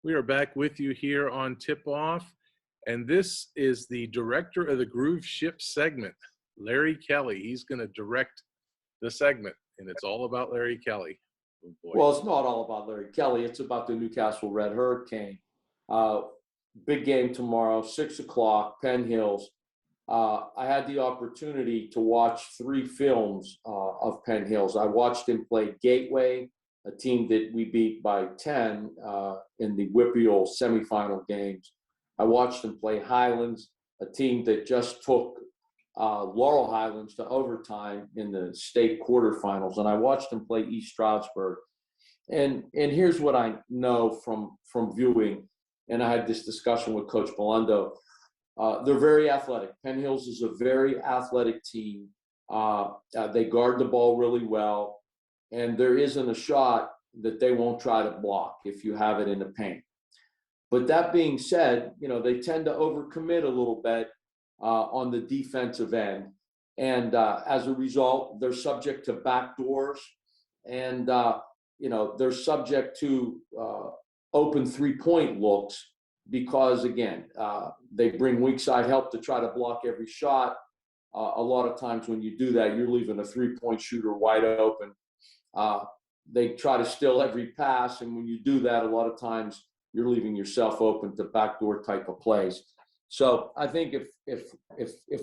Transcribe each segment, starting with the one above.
We are back with you here on Tip Off, and this is the director of the Groove Ship segment, Larry Kelly. He's going to direct the segment, and it's all about Larry Kelly. Oh boy. Well, it's not all about Larry Kelly. It's about the Newcastle Red Hurricane. Big game tomorrow, 6 o'clock, Penn Hills. I had the opportunity to watch 3 films of Penn Hills. I watched him play Gateway, a team that we beat by 10 in the Whippeal semifinal games. I watched him play Highlands, a team that just took Laurel Highlands to overtime in the state quarterfinals. And I watched him play East Stroudsburg. And here's what I know from viewing, and I had this discussion with Coach Belendo. They're very athletic. Penn Hills is a very athletic team. They guard the ball really well. And there isn't a shot that they won't try to block if you have it in the paint. But that being said, they tend to overcommit a little bit on the defensive end. And as a result, they're subject to backdoors. And, they're subject to open three-point looks because, again, they bring weak side help to try to block every shot. A lot of times when you do that, you're leaving a three-point shooter wide open. They try to steal every pass, and when you do that, a lot of times you're leaving yourself open to backdoor type of plays. So I think if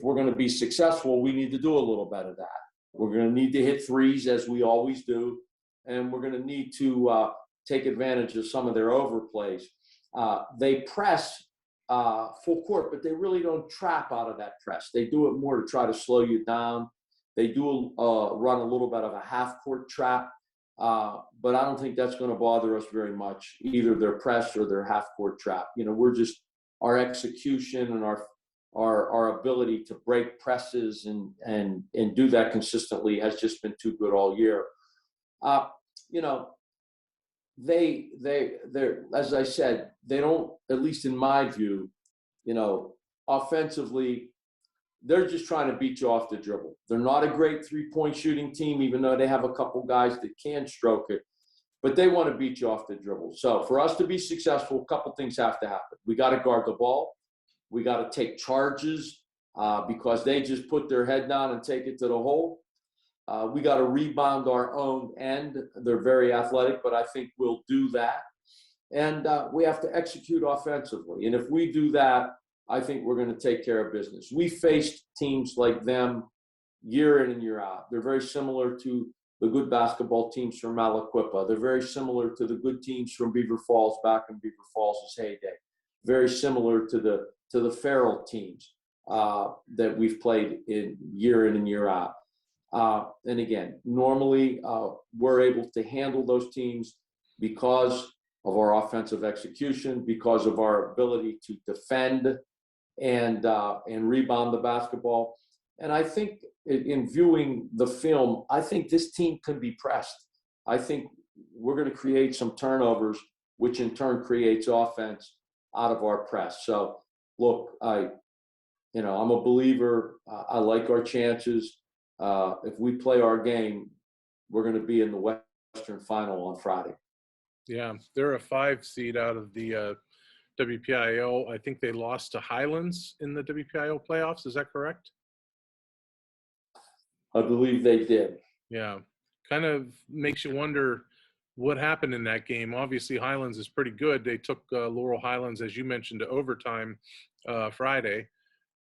we're going to be successful, we need to do a little bit of that. We're going to need to hit threes as we always do, and we're going to need to take advantage of some of their overplays. They press full court, but they really don't trap out of that press. They do it more to try to slow you down. They do run a little bit of a half-court trap, but I don't think that's going to bother us very much, either their press or their half-court trap. We're just our execution and our ability to break presses and do that consistently has just been too good all year. They're as I said, they don't, at least in my view, offensively, they're just trying to beat you off the dribble. They're not a great three-point shooting team, even though they have a couple guys that can stroke it, but they want to beat you off the dribble. So for us to be successful, a couple things have to happen. We got to guard the ball. We got to take charges because they just put their head down and take it to the hole. We got to rebound our own end. They're very athletic, but I think we'll do that. And we have to execute offensively. And if we do that, I think we're going to take care of business. We faced teams like them year in and year out. They're very similar to the good basketball teams from Malaquippa. They're very similar to the good teams from Beaver Falls back in Beaver Falls' heyday. Very similar to the Farrell teams that we've played in and year out. And again, normally we're able to handle those teams because of our offensive execution, because of our ability to defend and rebound the basketball. And I think in viewing the film, I think this team can be pressed. I think we're going to create some turnovers, which in turn creates offense out of our press. So look, I'm a believer. I like our chances. If we play our game, we're going to be in the Western Final on Friday. Yeah, they're a 5 seed out of the WPIAL. I think they lost to Highlands in the WPIAL playoffs. Is that correct? I believe they did. Yeah, kind of makes you wonder what happened in that game. Obviously, Highlands is pretty good. They took Laurel Highlands, as you mentioned, to overtime Friday.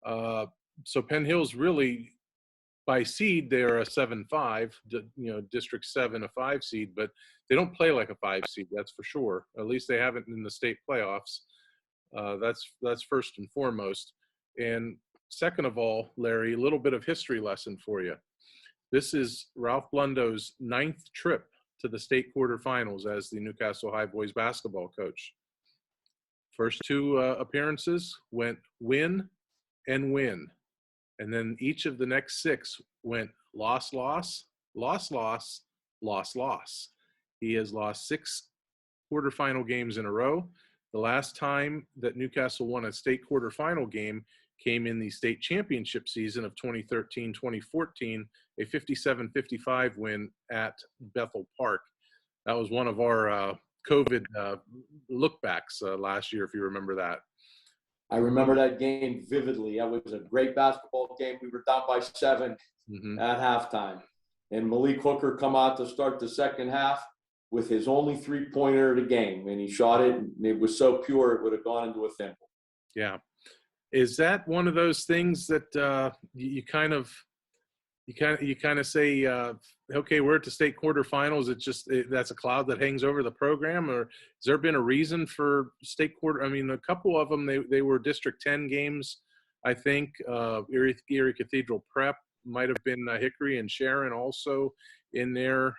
So Penn Hills really, by seed, they're a 7-5, District 7, a 5 seed, but they don't play like a 5 seed, that's for sure. At least they haven't in the state playoffs. That's first and foremost. And second of all, Larry, a little bit of history lesson for you. This is Ralph Blundo's 9th trip to the state quarterfinals as the Newcastle High boys basketball coach. First 2 appearances went win and win. And then each of the next 6 went loss, loss, loss, loss, loss, loss. He has lost 6 quarterfinal games in a row. The last time that Newcastle won a state quarterfinal game came in the state championship season of 2013-2014, a 57-55 win at Bethel Park. That was one of our COVID lookbacks last year, if you remember that. I remember that game vividly. That was a great basketball game. We were down by 7 at halftime. And Malik Hooker come out to start the second half with his only three-pointer of the game. And he shot it, and it was so pure it would have gone into a thimble. Yeah. Is that one of those things that you kind of say, okay, we're at the state quarterfinals. That's a cloud that hangs over the program, or has there been a reason for state quarter? I mean, a couple of them, they were District 10 games, I think. Erie Cathedral Prep might have been Hickory and Sharon also in there.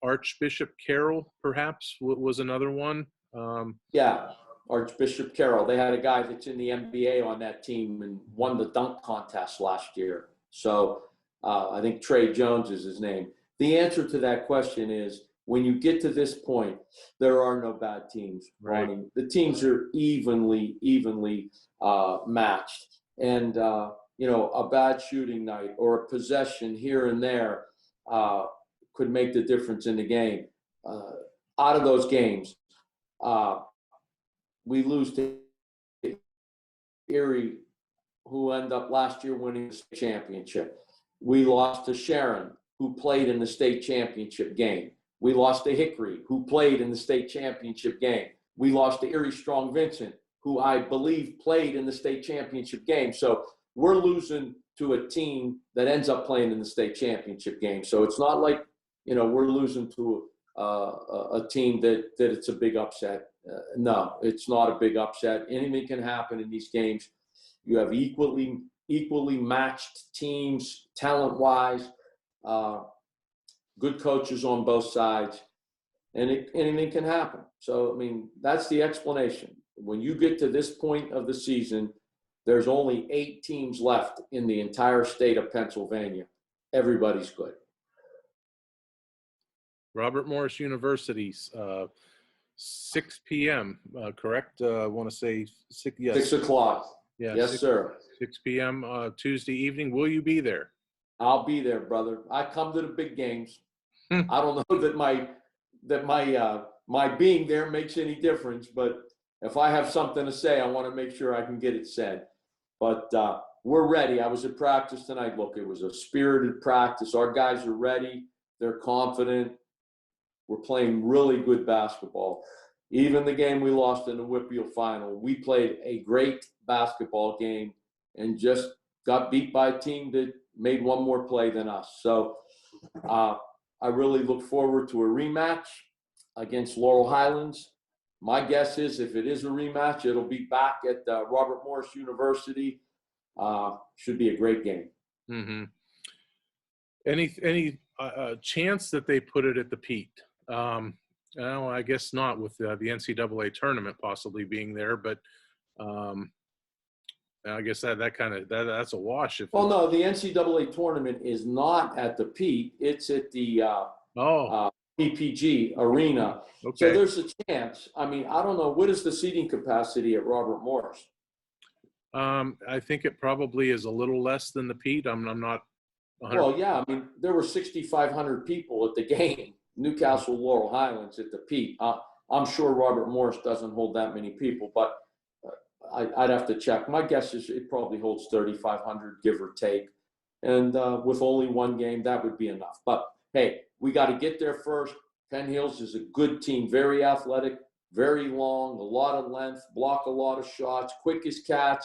Archbishop Carroll, perhaps, was another one. Yeah, Archbishop Carroll. They had a guy that's in the NBA on that team and won the dunk contest last year. So I think Trey Jones is his name. The answer to that question is, when you get to this point, there are no bad teams. Right. The teams are evenly matched. And, a bad shooting night or a possession here and there could make the difference in the game. Out of those games, we lose to Erie, who ended up last year winning the state championship. We lost to Sharon, who played in the state championship game. We lost to Hickory, who played in the state championship game. We lost to Erie Strong Vincent, who I believe played in the state championship game. So we're losing to a team that ends up playing in the state championship game. So it's not like, we're losing to a team that it's a big upset. No, it's not a big upset. Anything can happen in these games. You have equally matched teams, talent-wise, good coaches on both sides, and anything can happen. So, I mean, that's the explanation. When you get to this point of the season, there's only 8 teams left in the entire state of Pennsylvania. Everybody's good. Robert Morris University, 6 p.m., correct? I want to say 6, yes. 6 o'clock. Yeah, yes, sir. 6 p.m. Tuesday evening. Will you be there? I'll be there, brother. I come to the big games. I don't know that my being there makes any difference, but if I have something to say, I want to make sure I can get it said. But we're ready. I was at practice tonight. Look, it was a spirited practice. Our guys are ready. They're confident. We're playing really good basketball. Even the game we lost in the Whitfield final, we played a great basketball game and just got beat by a team that made one more play than us. So I really look forward to a rematch against Laurel Highlands. My guess is if it is a rematch, it'll be back at Robert Morris University. Should be a great game. Mm-hmm. Any chance that they put it at the Pete? No, I guess not, with the NCAA tournament possibly being there, but I guess that's a wash. Well, no, the NCAA tournament is not at the Pete. It's at the PPG Arena. Okay. So there's a chance. I mean, I don't know. What is the seating capacity at Robert Morris? I think it probably is a little less than the Pete. I'm not 100%. Well, yeah. I mean, there were 6,500 people at the game. Newcastle Laurel Highlands at the Pete. I'm sure Robert Morris doesn't hold that many people, but I'd have to check. My guess is it probably holds 3,500, give or take. And with only one game, that would be enough. But, hey, we got to get there first. Penn Hills is a good team, very athletic, very long, a lot of length, block a lot of shots, quickest catch.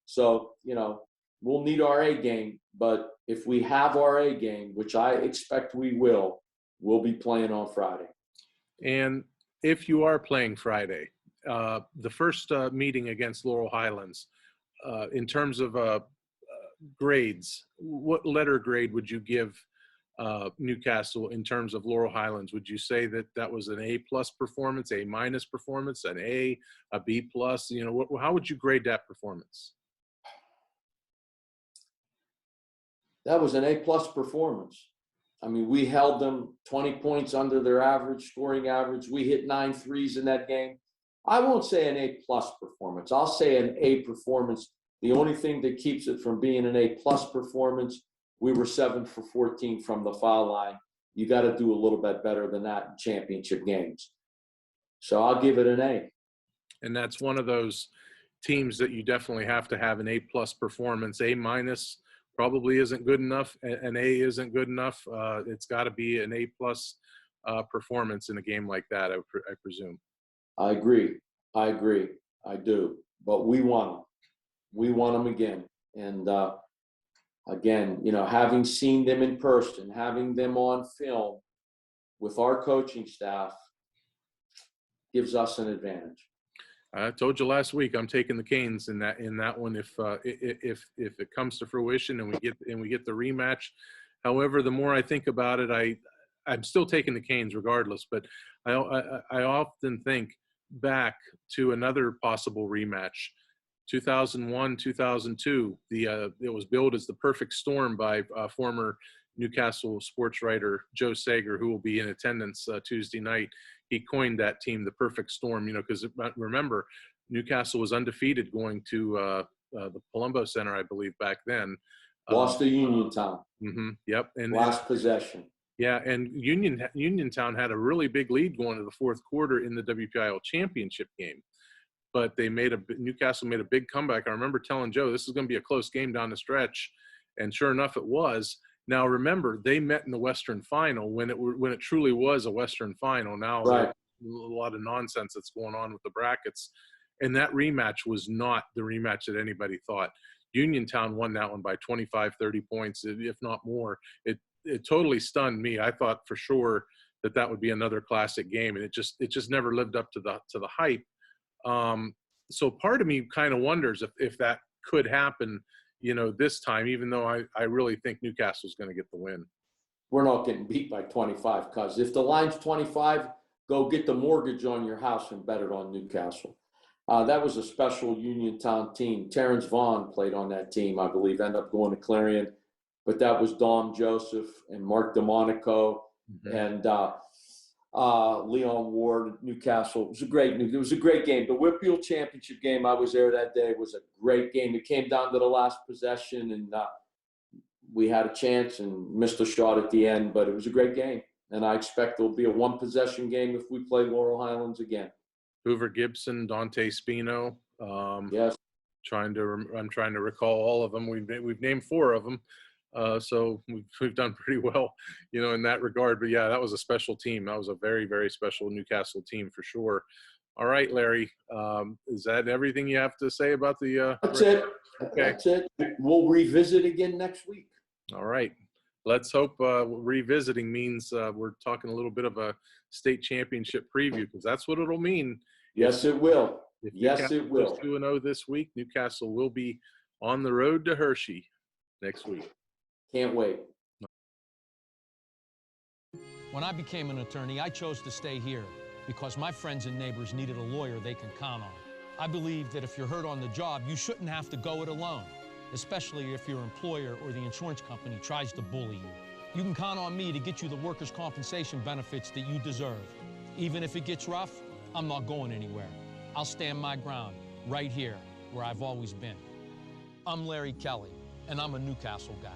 So, we'll need our A game. But if we have our A game, which I expect we will, we'll be playing on Friday. And if you are playing Friday, the first meeting against Laurel Highlands, in terms of grades, what letter grade would you give Newcastle in terms of Laurel Highlands? Would you say that was an A+ performance, A- performance, an A B+? How would you grade that performance? That was an A+ performance. I mean, we held them 20 points under their average, scoring average. We hit 9 threes in that game. I won't say an A+ performance. I'll say an A performance. The only thing that keeps it from being an A+ performance, we were 7 for 14 from the foul line. you got to do a little bit better than that in championship games. So I'll give it an A. And that's one of those teams that you definitely have to have an A+ performance. A- probably isn't good enough. An A isn't good enough. It's got to be an A+ performance in a game like that, I presume. I agree. I do. But we won them. We won them again. And again, you know, having seen them in person, having them on film with our coaching staff gives us an advantage. I told you last week I'm taking the Canes in that one if it comes to fruition and we get the rematch. However, the more I think about it, I'm still taking the Canes regardless. But I often think back to another possible rematch, 2001, 2002. It was billed as the perfect storm by former Newcastle sports writer Joe Sager, who will be in attendance Tuesday night. He coined that team the perfect storm, you know, because remember, Newcastle was undefeated going to the Palumbo Center, I believe, back then. Lost to Uniontown. Yep. And last possession. Yeah, and Uniontown had a really big lead going to the fourth quarter in the WPIAL championship game. But Newcastle made a big comeback. I remember telling Joe, this is going to be a close game down the stretch. And sure enough, it was. Now, remember, they met in the Western Final when it truly was a Western Final. Now, right. A lot of nonsense that's going on with the brackets. And that rematch was not the rematch that anybody thought. Uniontown won that one by 25, 30 points, if not more. It totally stunned me. I thought for sure that would be another classic game, and it just never lived up to the hype. So part of me kind of wonders if that could happen, you know, this time, even though I really think Newcastle's going to get the win. We're not getting beat by 25, because if the line's 25, go get the mortgage on your house and bet it on Newcastle. That was a special Uniontown team. Terrence Vaughn played on that team, I believe, ended up going to Clarion. But that was Dom Joseph and Mark DeMonico and Leon Ward at Newcastle. It was a great game. The Whitfield Championship game, I was there that day, was a great game. It came down to the last possession, and we had a chance and missed a shot at the end, but it was a great game. And I expect there'll be a one-possession game if we play Laurel Highlands again. Hoover Gibson, Dante Spino. Yes. I'm trying to recall all of them. We've named 4 of them. So we've done pretty well, you know, in that regard. But yeah, that was a special team. That was a very, very special Newcastle team for sure. All right, Larry, is that everything you have to say about the? That's it. Okay. That's it. We'll revisit again next week. All right. Let's hope revisiting means we're talking a little bit of a state championship preview, because that's what it'll mean. Yes, it will. Yes, it will. 2-0 this week. Newcastle will be on the road to Hershey next week. Can't wait. When I became an attorney, I chose to stay here because my friends and neighbors needed a lawyer they can count on. I believe that if you're hurt on the job, you shouldn't have to go it alone, especially if your employer or the insurance company tries to bully you. You can count on me to get you the workers' compensation benefits that you deserve. Even if it gets rough, I'm not going anywhere. I'll stand my ground right here where I've always been. I'm Larry Kelly, and I'm a Newcastle guy.